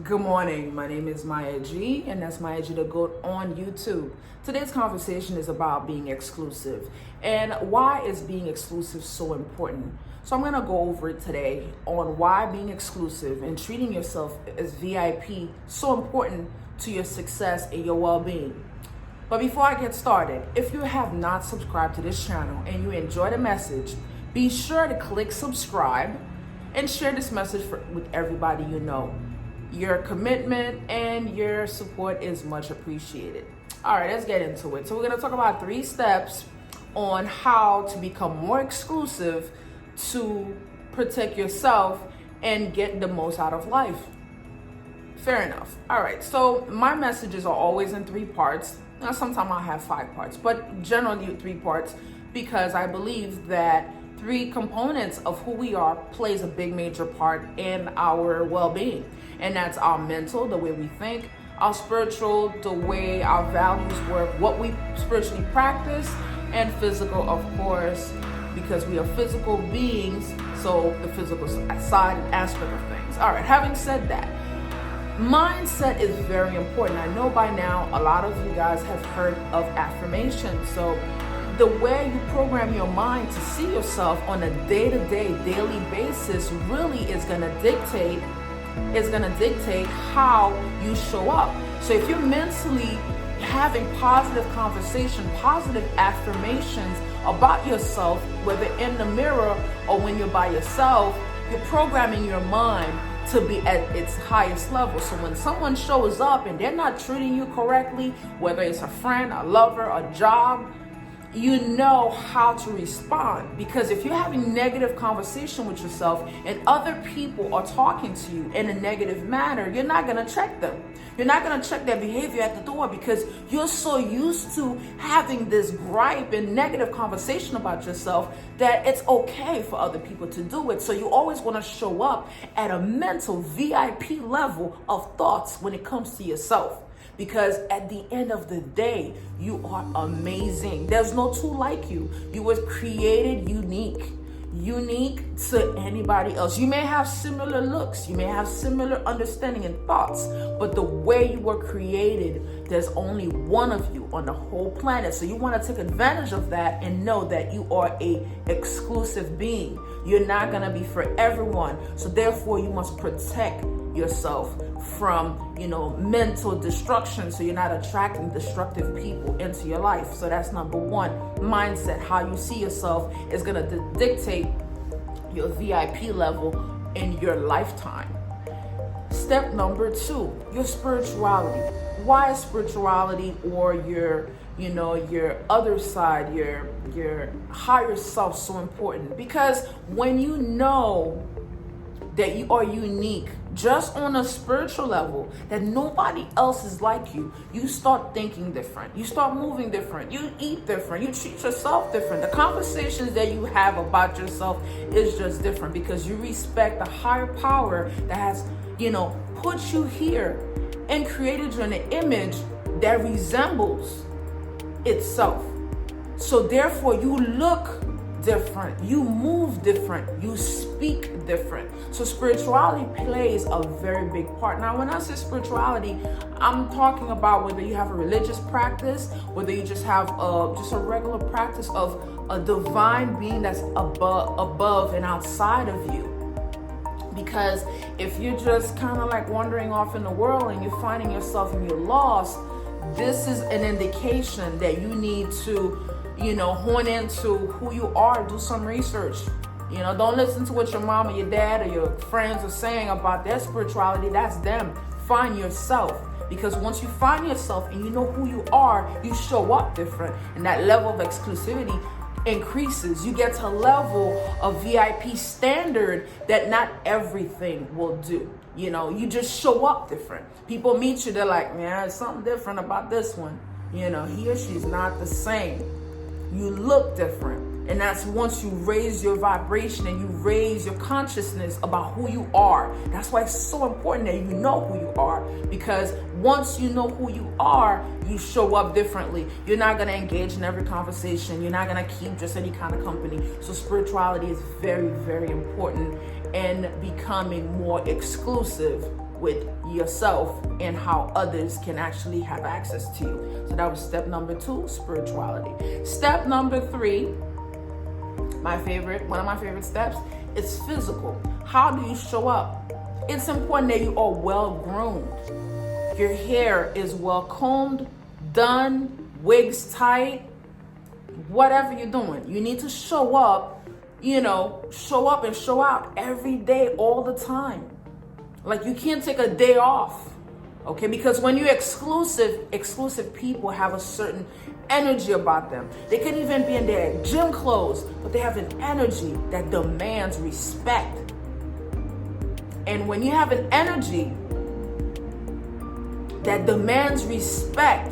Good morning. My name is Maya G, and that's Maya G the Goat on YouTube. Today's conversation is about being exclusive and why is being exclusive so important. So I'm going to go over it today on why being exclusive and treating yourself as VIP so important to your success and your well-being. But before I get started, if you have not subscribed to this channel and you enjoy the message, be sure to click subscribe and share this message with everybody you know. Your commitment and your support is much appreciated. All right, let's get into it. So we're going to talk about 3 steps on how to become more exclusive to protect yourself and get the most out of life. Fair enough. All right, so my messages are always in 3 parts. Now, sometimes I'll have 5 parts, but generally 3 parts because I believe that 3 components of who we are plays a big major part in our well-being. And that's our mental, the way we think, our spiritual, the way our values work, what we spiritually practice, and physical, of course, because we are physical beings, so the physical side and aspect of things. All right, having said that, mindset is very important. I know by now a lot of you guys have heard of affirmations. So the way you program your mind to see yourself on a day-to-day, daily basis really is going to dictate how you show up. So if you're mentally having positive conversation, positive affirmations about yourself, whether in the mirror or when you're by yourself, you're programming your mind to be at its highest level. So when someone shows up and they're not treating you correctly, whether it's a friend, a lover, a job, you know how to respond. Because if you're having negative conversation with yourself and other people are talking to you in a negative manner, you're not going to check them. You're not going to check their behavior at the door because you're so used to having this gripe and negative conversation about yourself that it's okay for other people to do it. So you always want to show up at a mental VIP level of thoughts when it comes to yourself. Because at the end of the day, you are amazing. There's no two like you. You were created unique to anybody else. You may have similar looks, you may have similar understanding and thoughts, but the way you were created, there's only one of you on the whole planet. So you want to take advantage of that and know that you are a exclusive being. You're not going to be for everyone. So therefore, you must protect yourself from, mental destruction, so you're not attracting destructive people into your life. So that's number 1. Mindset, how you see yourself is going to dictate your VIP level in your lifetime. Step number 2, your spirituality. Why is spirituality or your other side, your higher self so important? Because when you know that you are unique just on a spiritual level, that nobody else is like you, you start thinking different, you start moving different, you eat different, you treat yourself different. The conversations that you have about yourself is just different because you respect the higher power that has put you here and created you in an image that resembles itself. So therefore you look different, you move different, you speak different. So spirituality plays a very big part. Now, when I say spirituality, I'm talking about whether you have a religious practice, whether you just have a regular practice of a divine being that's above and outside of you. Because if you're just kind of like wandering off in the world and you're finding yourself and you're lost, this is an indication that you need to hone into who you are, do some research. Don't listen to what your mom or your dad or your friends are saying about their spirituality. That's them. Find yourself. Because once you find yourself and you know who you are, you show up different. And that level of exclusivity increases. You get to a level of VIP standard that not everything will do. You just show up different. People meet you, they're like, man, there's something different about this one. He or she's not the same. You look different. And that's once you raise your vibration and you raise your consciousness about who you are. That's why it's so important that you know who you are. Because once you know who you are, you show up differently. You're not going to engage in every conversation. You're not going to keep just any kind of company. So spirituality is very, very important in becoming more exclusive with yourself and how others can actually have access to you. So that was step number 2, spirituality. Step number 3, one of my favorite steps, is physical. How do you show up? It's important that you are well groomed. Your hair is well combed, done, wigs tight, whatever you're doing. You need to show up, show up and show out every day, all the time. Like, you can't take a day off, okay? Because when you're exclusive people have a certain energy about them. They can even be in their gym clothes, but they have an energy that demands respect. And when you have an energy that demands respect,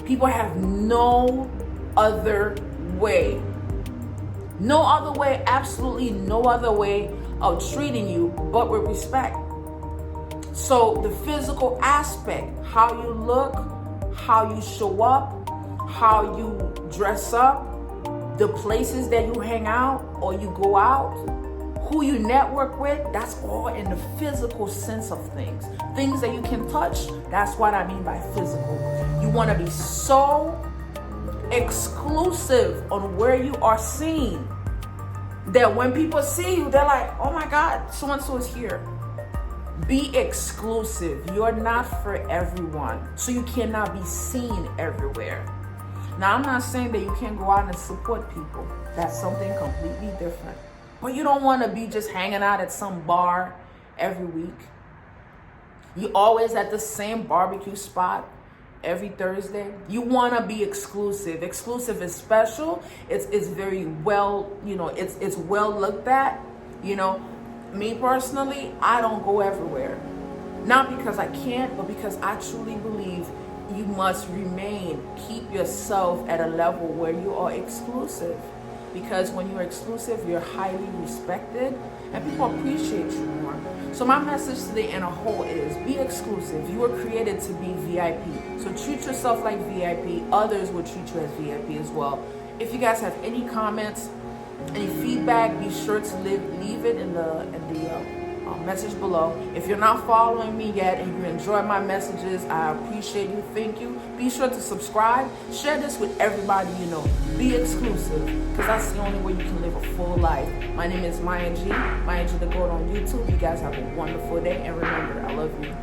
people have no other way, absolutely no other way of treating you but with respect. So the physical aspect, how you look, how you show up, how you dress up, the places that you hang out or you go out, who you network with, that's all in the physical sense of things. Things that you can touch, that's what I mean by physical. You want to be so exclusive on where you are seen that when people see you, they're like, oh my God, so-and-so is here. Be exclusive. You're not for everyone, so you cannot be seen everywhere. Now, I'm not saying that you can't go out and support people. That's something completely different. But you don't want to be just hanging out at some bar every week. You always at the same barbecue spot every Thursday. You want to be exclusive. Exclusive is special. It's very well, it's well looked at. Me personally, I don't go everywhere. Not because I can't, but because I truly believe you must keep yourself at a level where you are exclusive. Because when you're exclusive, you're highly respected and people appreciate you more. So my message today in a whole is be exclusive. You were created to be VIP. So treat yourself like VIP. Others will treat you as VIP as well. If you guys have any comments, any feedback, be sure to leave it in the message below. If you're not following me yet and you enjoy my messages, I appreciate you. Thank you. Be sure to subscribe. Share this with everybody you know. Be exclusive, because that's the only way you can live a full life. My name is Maya G. Maya G the Goat on YouTube. You guys have a wonderful day, and remember, I love you.